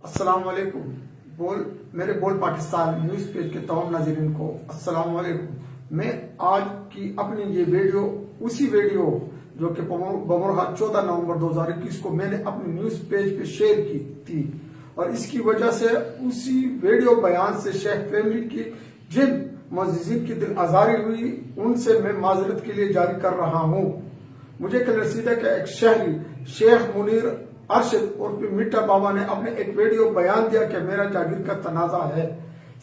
السلام علیکم میرے بول پاکستان نیوز پیج کے تمام ناظرین کو السلام علیکم۔ میں آج کی اپنی یہ ویڈیو اسی ویڈیو جو کہ بمرہ 14 نومبر 2021 کو میں نے اپنی نیوز پیج پہ شیئر کی تھی، اور اس کی وجہ سے اسی ویڈیو بیان سے شیخ فیملی کی جن معززین کی دل آزاری ہوئی ان سے میں معذرت کے لیے جاری کر رہا ہوں۔ مجھے کل رسید ہے کہ ایک شہری شیخ منیر ارشد اور میٹھا بابا نے اپنے ایک ویڈیو بیان دیا کہ میرا جاگیر کا تنازع ہے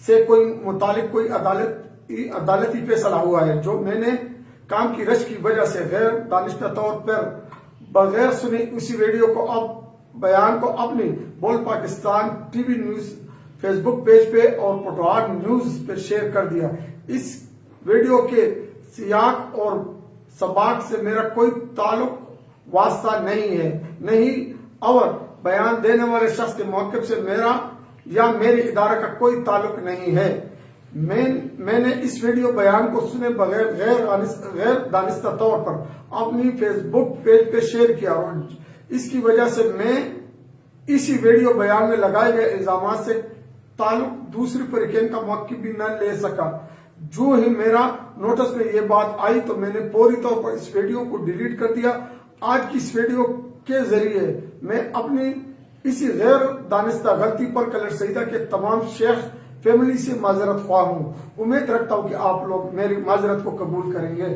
سے کوئی متعلق کوئی عدالتی فیصلہ ہوا ہے، جو میں نے کام کی رش کی وجہ سے غیر دانستہ طور پر بغیر سنے اسی ویڈیو کو بیان کو اپنی بول Pakistan T V news Facebook page پہ اور پٹوار نیوز پہ شیئر کر دیا۔ اس ویڈیو کے سیاق اور سباق سے میرا کوئی تعلق واسطہ نہیں ہے، نہیں، اور بیان دینے والے شخص کے موقف سے میرا یا میرے ادارے کا کوئی تعلق نہیں ہے۔ میں نے اس ویڈیو بیان کو سنے بغیر غیر دانستہ طور پر اپنی فیس بک پیج پہ شیئر کیا، اور اس کی وجہ سے میں اسی ویڈیو بیان میں لگائے گئے الزامات سے تعلق دوسری فریقین کا موقف بھی نہ لے سکا۔ جو ہی میرا نوٹس میں یہ بات آئی تو میں نے فوری طور پر اس ویڈیو کو ڈیلیٹ کر دیا۔ آج کی اس ویڈیو کے ذریعے میں اپنی اسی غیر دانستہ غلطی پر کلر سعیدہ کے تمام شیخ فیملی سے معذرت خواہ ہوں۔ امید رکھتا ہوں کہ آپ لوگ میری معذرت کو قبول کریں گے۔